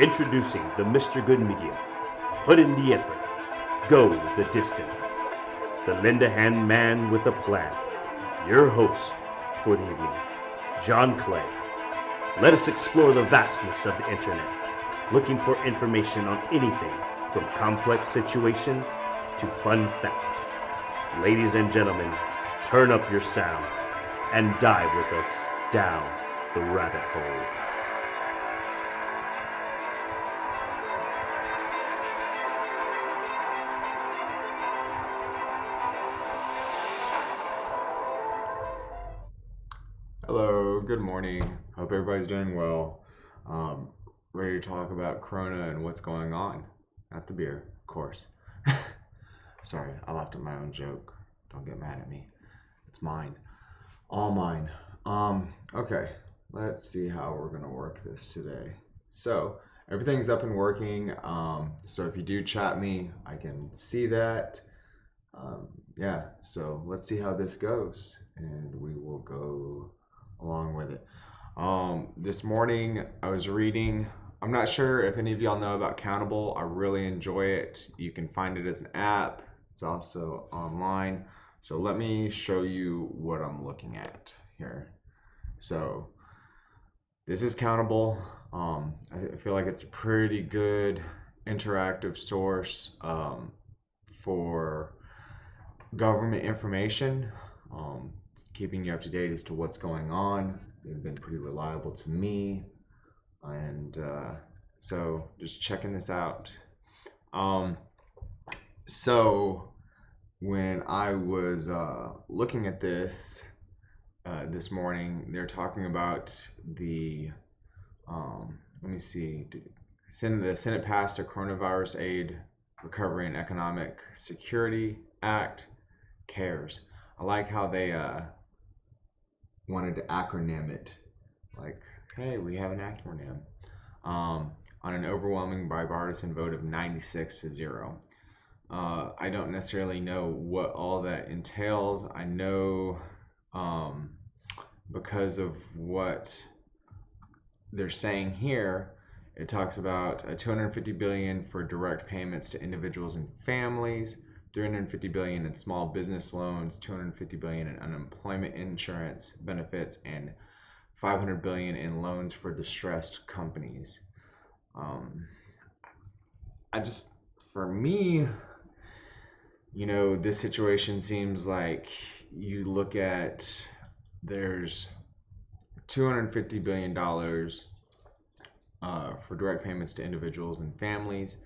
Introducing the Mr. Good Media. Put in the effort. Go the distance. The lend a hand man with a plan. Your host for the evening, John Clay. Let us explore the vastness of the internet, looking for information on anything from complex situations to fun facts. Ladies and gentlemen, turn up your sound and dive with us down the rabbit hole. Hello, good morning. Hope everybody's doing well. Um, Ready to talk about Corona and what's going on. Not the beer, of course. Sorry, I laughed at my own joke. Don't get mad at me. It's mine. All mine. Okay, let's see how we're gonna work this today. So, everything's up and working. So if you do chat me, I can see that. Yeah, so let's see how this goes, and we will go along with it. This morning I was reading. I'm not sure if any of y'all know about Countable. I really enjoy it. You can find it as an app. It's also online. So let me show you what I'm looking at here. So this is Countable. I feel like it's a pretty good interactive source for government information, keeping you up to date as to what's going on. They've been pretty reliable to me, and so just checking this out. So when I was looking at this this morning, they're talking about the let me see. The Senate passed a Coronavirus Aid, Recovery, and Economic Security Act, CARES. I like how they wanted to acronym it. Like, hey, we have an acronym. On an overwhelming bipartisan vote of 96-0. I don't necessarily know what all that entails. I know because of what they're saying here, it talks about a 250 billion for direct payments to individuals and families, 350 billion in small business loans, 250 billion in unemployment insurance benefits, and 500 billion in loans for distressed companies. For me, this situation seems like you look at there's $250 billion for direct payments to individuals and families.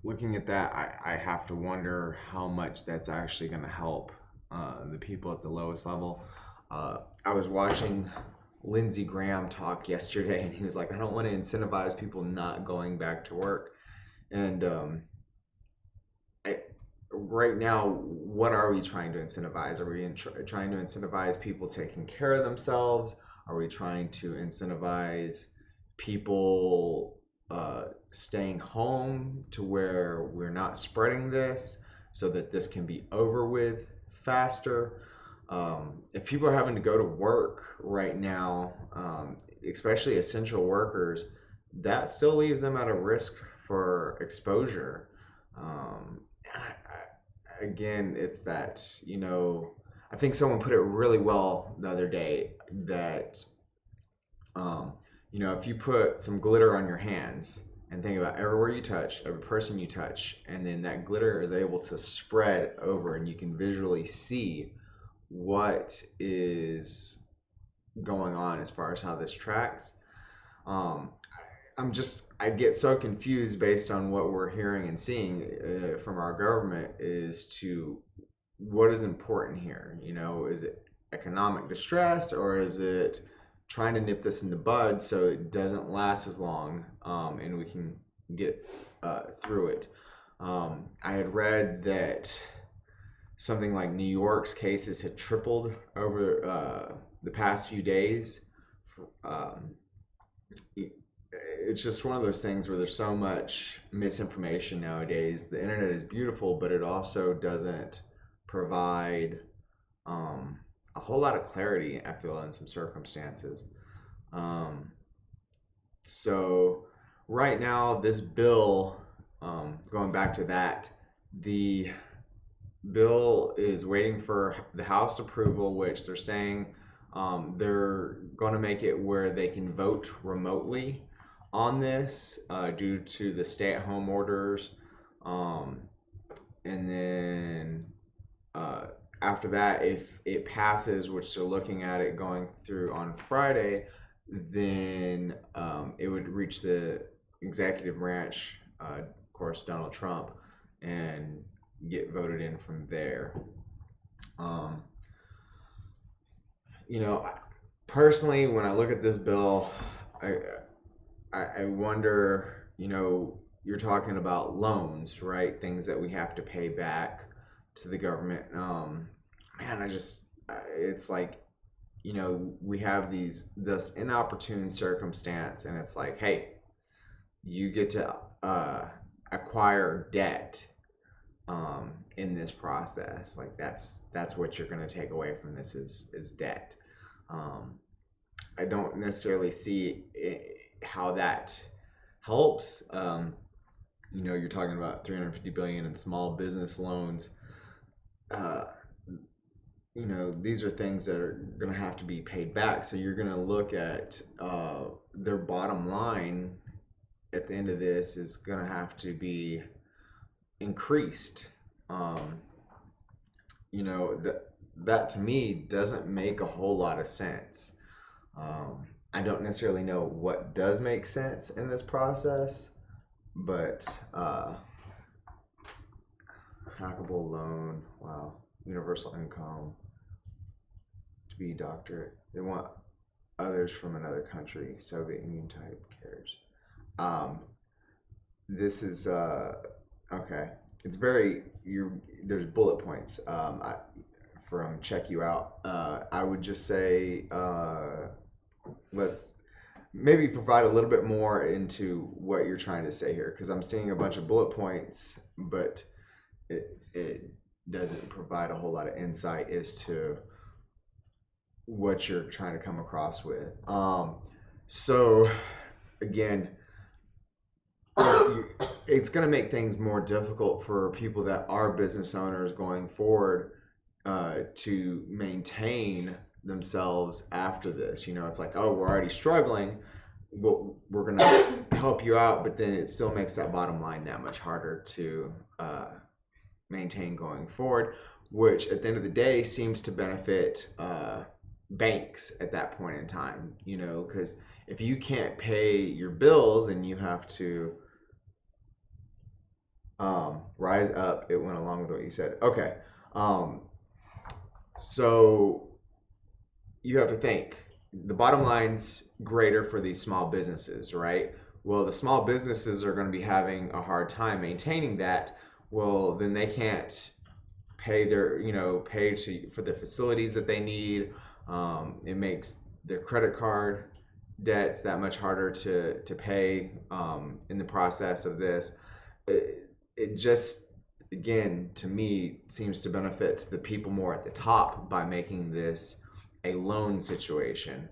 Looking at that, I have to wonder how much that's actually going to help the people at the lowest level. I was watching Lindsey Graham talk yesterday, and he was like, I don't want to incentivize people not going back to work. And right now, what are we trying to incentivize? Are we trying to incentivize people taking care of themselves? Are we trying to incentivize people staying home to where we're not spreading this so that this can be over with faster? If people are having to go to work right now, especially essential workers, that still leaves them at a risk for exposure. Again, it's that, I think someone put it really well the other day that, if you put some glitter on your hands and think about everywhere you touch, every person you touch, and then that glitter is able to spread over and you can visually see what is going on as far as how this tracks. I get so confused based on what we're hearing and seeing from our government as to what is important here. Is it economic distress, or is it trying to nip this in the bud so it doesn't last as long and we can get through it? I had read that something like New York's cases had tripled over the past few days. It's just one of those things where there's so much misinformation nowadays. The internet is beautiful, but it also doesn't provide a whole lot of clarity, I feel, in some circumstances. So right now, this bill, going back to that, the bill is waiting for the House approval, which they're saying they're going to make it where they can vote remotely on this due to the stay-at-home orders. Um, and then uh, after that, if it passes, which they're looking at it going through on Friday, then it would reach the executive branch, of course, Donald Trump, and get voted in from there. Um, personally, when I look at this bill, I I wonder, you're talking about loans, right? Things that we have to pay back to the government. Man, it's like, we have this inopportune circumstance, and it's like, hey, you get to acquire debt in this process. Like that's what you're going to take away from this is debt. Um, I don't necessarily see how that helps. You're talking about 350 billion in small business loans. Uh, these are things that are going to have to be paid back. So you're going to look at their bottom line at the end of this is going to have to be increased. Um, that to me doesn't make a whole lot of sense. I don't necessarily know what does make sense in this process, but hackable loan, wow, universal income, to be doctorate. They want others from another country, Soviet Union type cares. Um, this is okay. It's very there's bullet points. From check you out. I would just say let's maybe provide a little bit more into what you're trying to say here, because I'm seeing a bunch of bullet points, but it doesn't provide a whole lot of insight as to what you're trying to come across with. So again, it's going to make things more difficult for people that are business owners going forward to maintain themselves after this. It's like, oh, we're already struggling. We're going to help you out, but then it still makes that bottom line that much harder to maintain going forward, which at the end of the day seems to benefit banks at that point in time, because if you can't pay your bills and you have to rise up, it went along with what you said. Okay. So you have to think the bottom line's greater for these small businesses, right? Well, the small businesses are going to be having a hard time maintaining that. Well, then they can't pay for the facilities that they need. It makes their credit card debts that much harder to pay in the process of this. It just, again, to me, seems to benefit the people more at the top by making this a loan situation,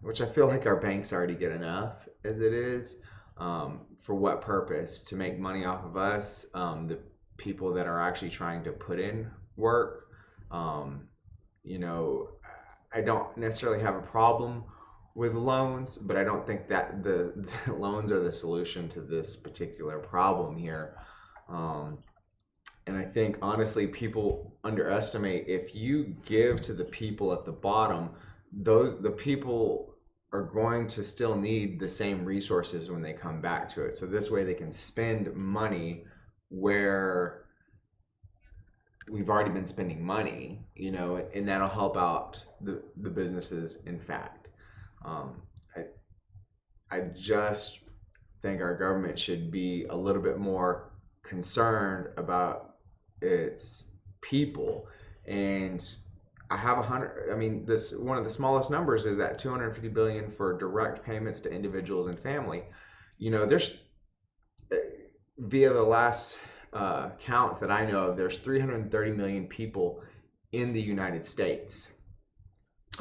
which I feel like our banks already get enough as it is. For what purpose? To make money off of us, the people that are actually trying to put in work. I don't necessarily have a problem with loans, but I don't think that the loans are the solution to this particular problem here. And I think honestly, people underestimate, if you give to the people at the bottom, the people are going to still need the same resources when they come back to it. So this way they can spend money where we've already been spending money, and that'll help out the businesses. In fact, I just think our government should be a little bit more concerned about its people. And I have 100. I mean, this one of the smallest numbers is that 250 billion for direct payments to individuals and family. There's via the last count that I know of, there's 330 million people in the United States.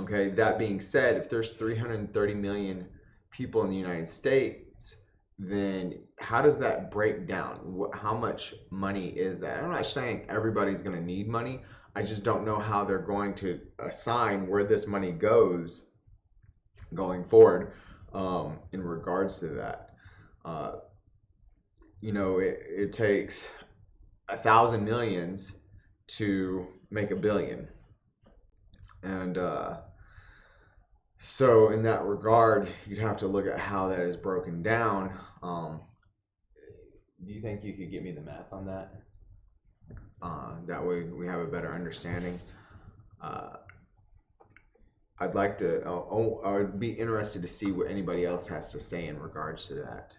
Okay, that being said, if there's 330 million people in the United States, then how does that break down? How much money is that? I'm not saying everybody's going to need money. I just don't know how they're going to assign where this money goes going forward in regards to that. It takes 1,000 millions to make a billion. And so in that regard, you'd have to look at how that is broken down. Do you think you could give me the math on that? That way we have a better understanding. I would be interested to see what anybody else has to say in regards to that.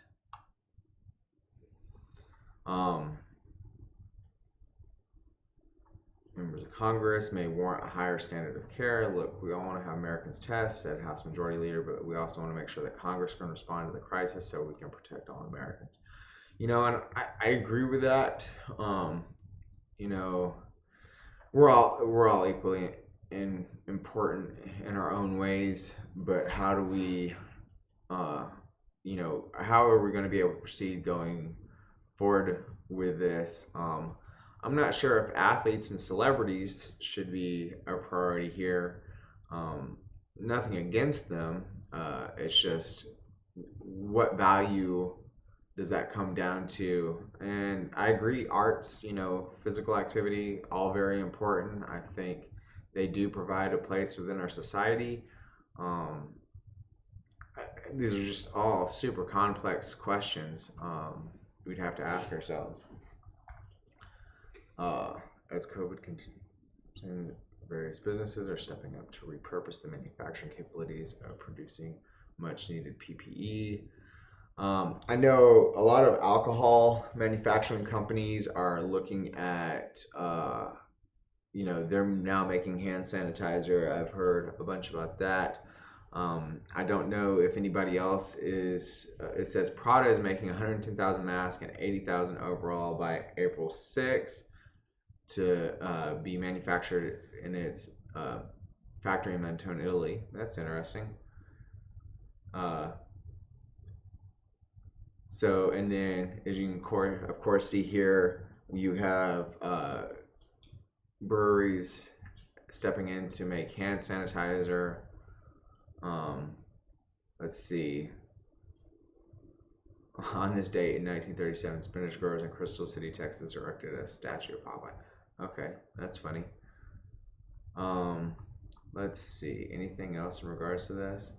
Members of Congress may warrant a higher standard of care. Look, we all want to have Americans test, said House Majority Leader, but we also want to make sure that Congress can respond to the crisis so we can protect all Americans. And I agree with that. We're all equally important in our own ways, but how do we, how are we going to be able to proceed going forward with this? I'm not sure if athletes and celebrities should be a priority here. Nothing against them. It's just what value does that come down to? And I agree, arts, physical activity, all very important. I think they do provide a place within our society. These are just all super complex questions we'd have to ask ourselves. As COVID continues, various businesses are stepping up to repurpose the manufacturing capabilities of producing much needed PPE. I know a lot of alcohol manufacturing companies are looking at, they're now making hand sanitizer. I've heard a bunch about that. I don't know if anybody else is, it says Prada is making 110,000 masks and 80,000 overall by April 6th to be manufactured in its factory in Mentone, Italy. That's interesting. So, and then as you can of course see here, you have breweries stepping in to make hand sanitizer. Let's see. On this date in 1937, spinach growers in Crystal City, Texas erected a statue of Popeye. Okay, that's funny. Let's see. Anything else in regards to this?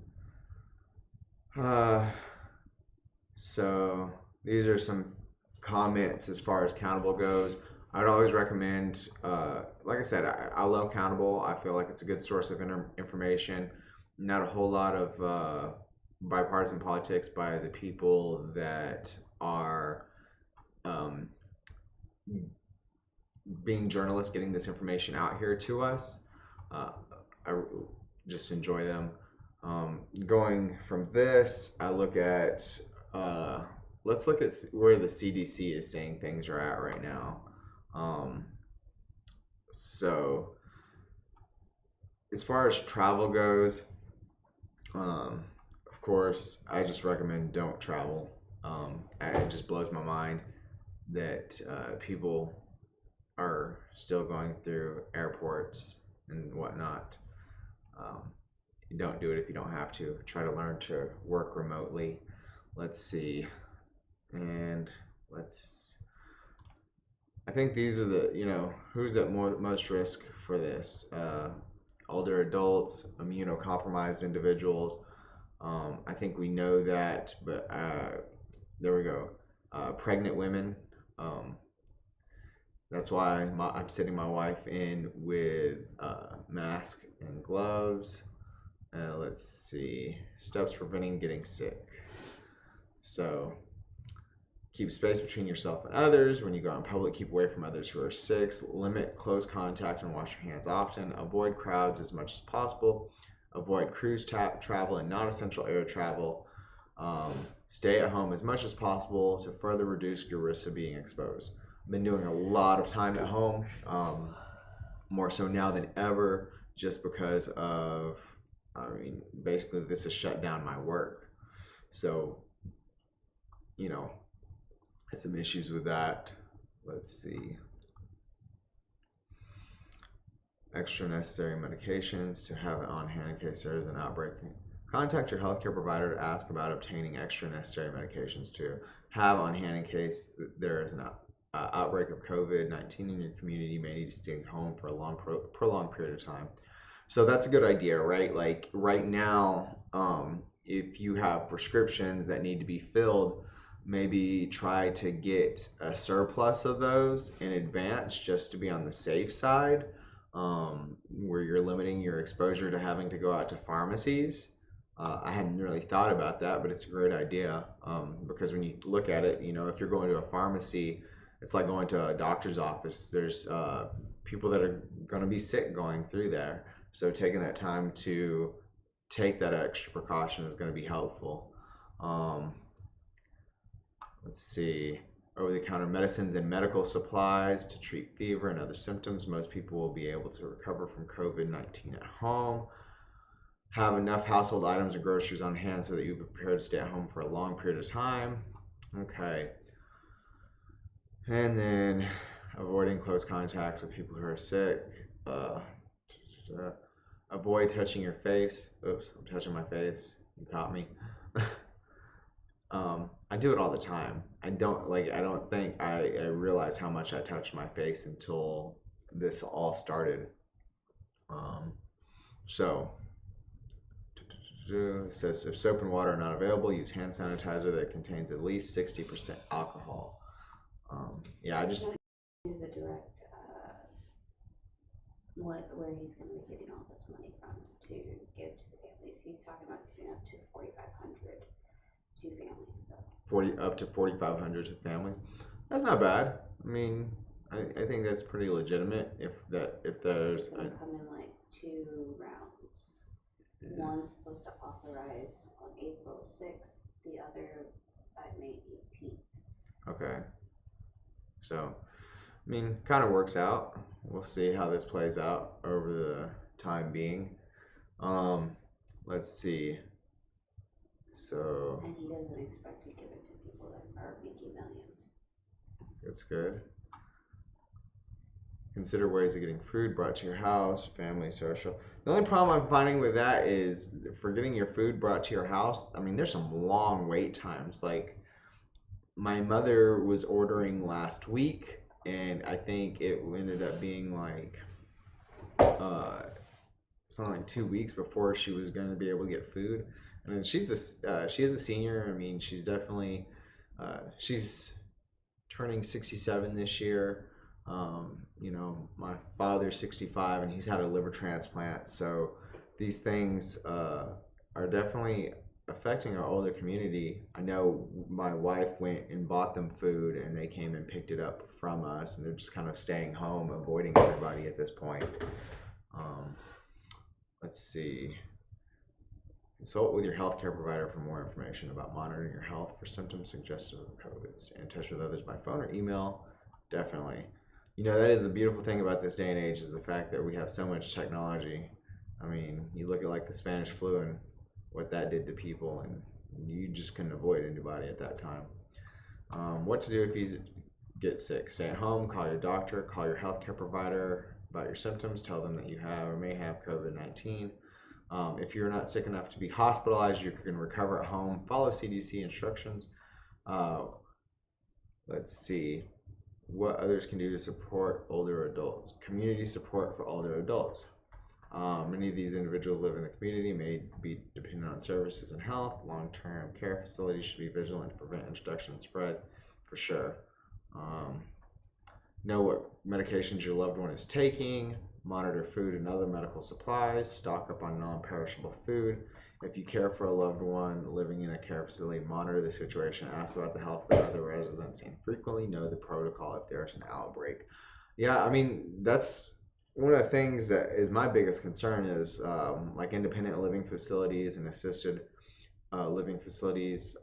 So these are some comments as far as Countable goes. I'd always recommend, like I said, I love Countable. I feel like it's a good source of information. Not a whole lot of bipartisan politics by the people that are being journalists, getting this information out here to us. I just enjoy them. Going from this, I look at, let's look at where the CDC is saying things are at right now. So as far as travel goes, of course, I just recommend don't travel. It just blows my mind that people are still going through airports and whatnot. Don't do it if you don't have to. Try to learn to work remotely. Let's see. And I think these are the, who's at most risk for this. Older adults, immunocompromised individuals. I think we know that, but there we go. Pregnant women. That's why I'm sitting my wife in with mask and gloves. Let's see. Steps preventing getting sick. So keep space between yourself and others. When you go out in public, keep away from others who are sick. Limit close contact and wash your hands often. Avoid crowds as much as possible. Avoid cruise travel and non-essential air travel. Stay at home as much as possible to further reduce your risk of being exposed. I've been doing a lot of time at home, more so now than ever, just because of, basically this has shut down my work. So, has some issues with that. Let's see. Extra necessary medications to have on hand in case there is an outbreak. Contact your healthcare provider to ask about obtaining extra necessary medications to have on hand in case there is an outbreak of COVID-19 in your community. You may need to stay home for a prolonged period of time. So that's a good idea, right? Like right now, if you have prescriptions that need to be filled, maybe try to get a surplus of those in advance just to be on the safe side, where you're limiting your exposure to having to go out to pharmacies. I hadn't really thought about that, but it's a great idea, because when you look at it, if you're going to a pharmacy, it's like going to a doctor's office. There's people that are going to be sick going through there. So taking that time to take that extra precaution is going to be helpful. Let's see. Over-the-counter medicines and medical supplies to treat fever and other symptoms. Most people will be able to recover from COVID-19 at home. Have enough household items and groceries on hand so that you're prepared to stay at home for a long period of time. Okay. And then avoiding close contact with people who are sick. Avoid touching your face. Oops, I'm touching my face. You caught me. I do it all the time. I don't think I realized how much I touched my face until this all started. So it says if soap and water are not available, use hand sanitizer that contains at least 60% alcohol. I just into the direct where he's going to be getting all this money from to give to the families. He's talking about giving up to 4,500 to families. So. Up to 4,500 to families. That's not bad. I mean, I think that's pretty legitimate. If there's it'll come in like 2 rounds. Yeah. One's supposed to authorize on April 6th, the other by May 18th. Okay. So, I mean, kind of works out. We'll see how this plays out over the time being. Let's see. So. And he doesn't expect to give it to people that are making millions. That's good. Consider ways of getting food brought to your house, family, social. The only problem I'm finding with that is for getting your food brought to your house, I mean, there's some long wait times. Like, my mother was ordering last week, and I think it ended up being like something like 2 weeks before she was going to be able to get food. And then she is a senior. I mean, she's definitely she's turning 67 this year. My father's 65 and he's had a liver transplant. So these things are definitely affecting our older community. I know my wife went and bought them food and they came and picked it up from us, and they're just kind of staying home, avoiding everybody at this point. Let's see. Consult with your healthcare provider for more information about monitoring your health for symptoms suggestive of COVID. Stay in touch with others by phone or email. Definitely. That is a beautiful thing about this day and age, is the fact that we have so much technology. I mean, you look at like the Spanish flu and what that did to people, and you just couldn't avoid anybody at that time. What to do if you get sick? Stay at home, call your doctor, call your healthcare provider about your symptoms, tell them that you have or may have COVID-19. If you're not sick enough to be hospitalized, you can recover at home. Follow CDC instructions. Let's see what others can do to support older adults. Community support for older adults. Many of these individuals live in the community, may be dependent on services and health. Long-term care facilities should be vigilant to prevent introduction and spread, for sure. Know what medications your loved one is taking. Monitor food and other medical supplies. Stock up on non-perishable food. If you care for a loved one living in a care facility, monitor the situation. Ask about the health of other residents, and frequently know the protocol if there's an outbreak. Yeah, I mean, that's one of the things that is my biggest concern is like independent living facilities and assisted living facilities,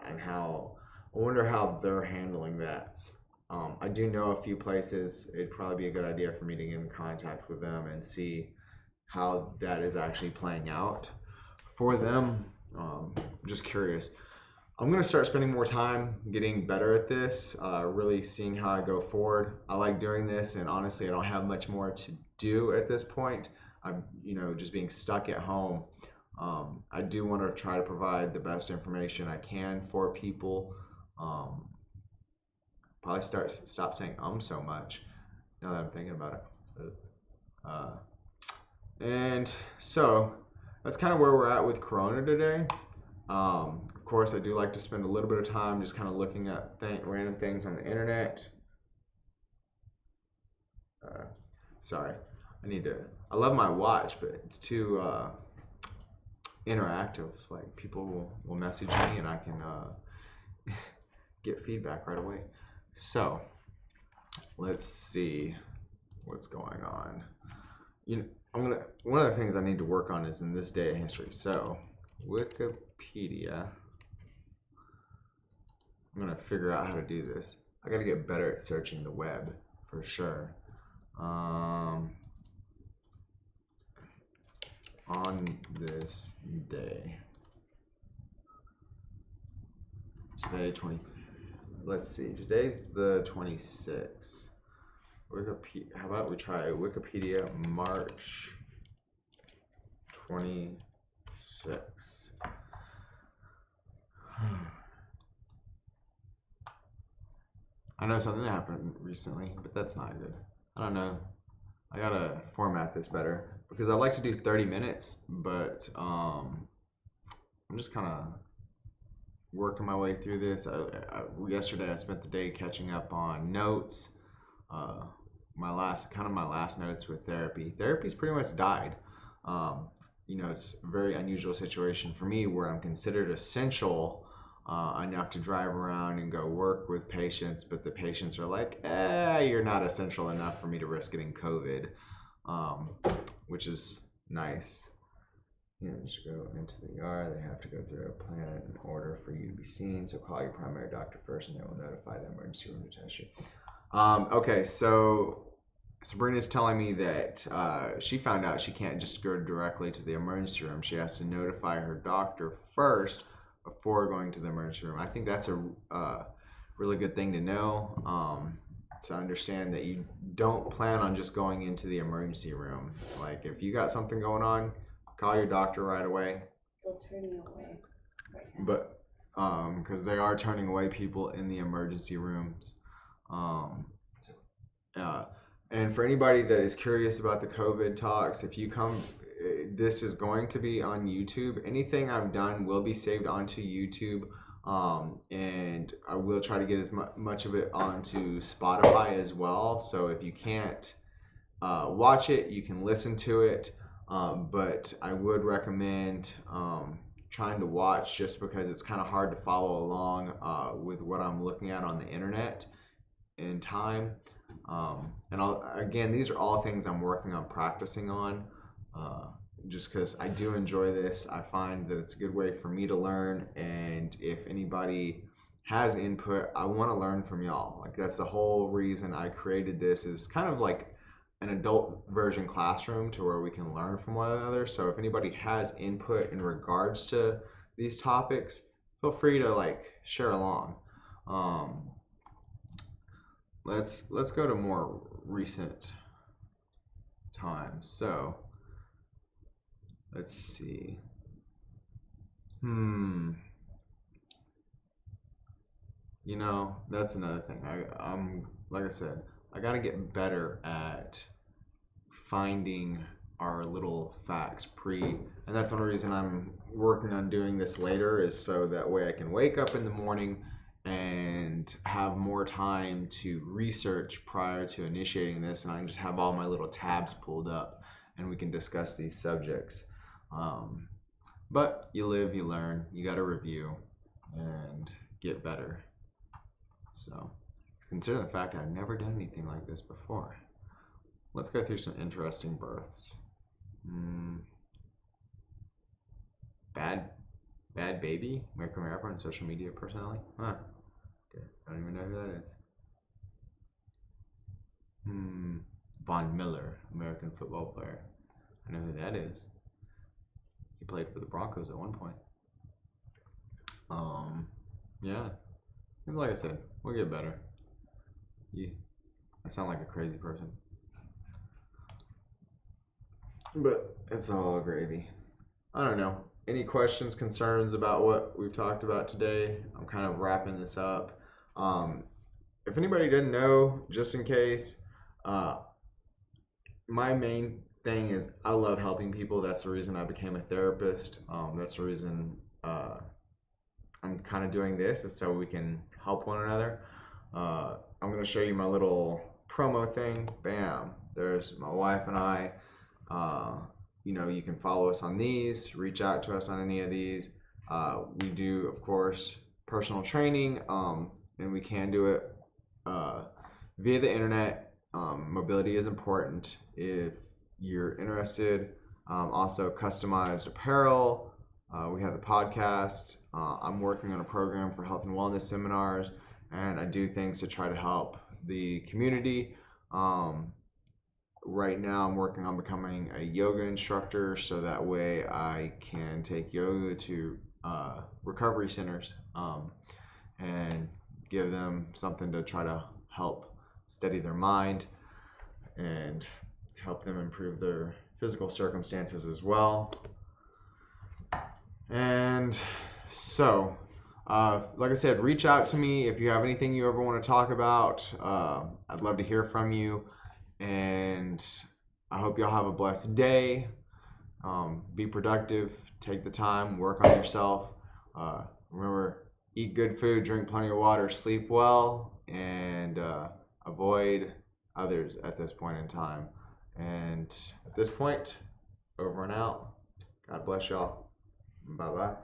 and how I wonder how they're handling that. I do know a few places. It'd probably be a good idea for me to get in contact with them and see how that is actually playing out for them. Just curious. I'm gonna start spending more time getting better at this, really seeing how I go forward. I like doing this, and honestly, I don't have much more to do at this point. I'm, just being stuck at home. I do want to try to provide the best information I can for people. Probably stop saying so much now that I'm thinking about it. And so that's kind of where we're at with Corona today. Of course, I do like to spend a little bit of time just kind of looking at random things on the internet. Sorry, I love my watch, but it's too interactive. Like people will message me and I can get feedback right away. So let's see what's going on. One of the things I need to work on is in this day of history. So Wikipedia. I'm gonna figure out how to do this. I gotta get better at searching the web for sure. On this day, let's see, today's the 26th. How about we try Wikipedia March 26th. I know something that happened recently, but that's not good. I don't know. I gotta format this better because I like to do 30 minutes, but I'm just kind of working my way through this. Yesterday I spent the day catching up on notes. My last notes with therapy. Therapy's pretty much died. It's a very unusual situation for me where I'm considered essential enough to drive around and go work with patients, but the patients are like, you're not essential enough for me to risk getting COVID, which is nice. Just go into the ER. They have to go through a plan in order for you to be seen. So call your primary doctor first, and they will notify the emergency room to test you. Okay, so Sabrina's telling me that she found out she can't just go directly to the emergency room. She has to notify her doctor first before going to the emergency room. I think that's a really good thing to know, to understand that you don't plan on just going into the emergency room. Like if you got something going on, call your doctor right away. They'll turn you away right now. But because they are turning away people in the emergency rooms. And for anybody that is curious about the COVID talks, if you come, this is going to be on YouTube. Anything I've done will be saved onto YouTube, and I will try to get as much of it onto Spotify as well. So if you can't watch it, you can listen to it, but I would recommend trying to watch just because it's kind of hard to follow along with what I'm looking at on the internet in time. Again, these are all things I'm working on practicing on, just because I do enjoy this. I find that it's a good way for me to learn, and if anybody has input, I want to learn from y'all. Like that's the whole reason I created this, is kind of like an adult version classroom to where we can learn from one another. So if anybody has input in regards to these topics, feel free to share along. Let's go to more recent times. So let's see. That's another thing. I'm like I said, I gotta get better at finding our little facts and that's one reason I'm working on doing this later, is so that way I can wake up in the morning and have more time to research prior to initiating this, and I can just have all my little tabs pulled up and we can discuss these subjects. But you live, you learn, you got to review and get better. So consider the fact I've never done anything like this before. Let's go through some interesting births. Bad Baby, American rapper and social media personality. Huh. Okay, I don't even know who that is. Von Miller, American football player. I know who that is. He played for the Broncos at one point. Yeah. And like I said, we'll get better. I sound like a crazy person. But it's all gravy. I don't know. Any questions, concerns about what we've talked about today? I'm kind of wrapping this up. If anybody didn't know, just in case, uh, my main thing is I love helping people. That's the reason I became a therapist. That's the reason I'm kind of doing this, is so we can help one another. I'm going to show you my little promo thing. Bam. There's my wife and I. You can follow us on these, reach out to us on any of these. We do, of course, personal training, and we can do it via the internet. Mobility is important if you're interested. Also, customized apparel. We have the podcast. I'm working on a program for health and wellness seminars, and I do things to try to help the community. Right now, I'm working on becoming a yoga instructor, so that way I can take yoga to recovery centers and give them something to try to help steady their mind and help them improve their physical circumstances as well. And so, like I said, reach out to me if you have anything you ever want to talk about. I'd love to hear from you. And I hope y'all have a blessed day. Be productive. Take the time. Work on yourself. Remember, eat good food, drink plenty of water, sleep well, and avoid others at this point in time. And at this point, over and out. God bless y'all. Bye-bye.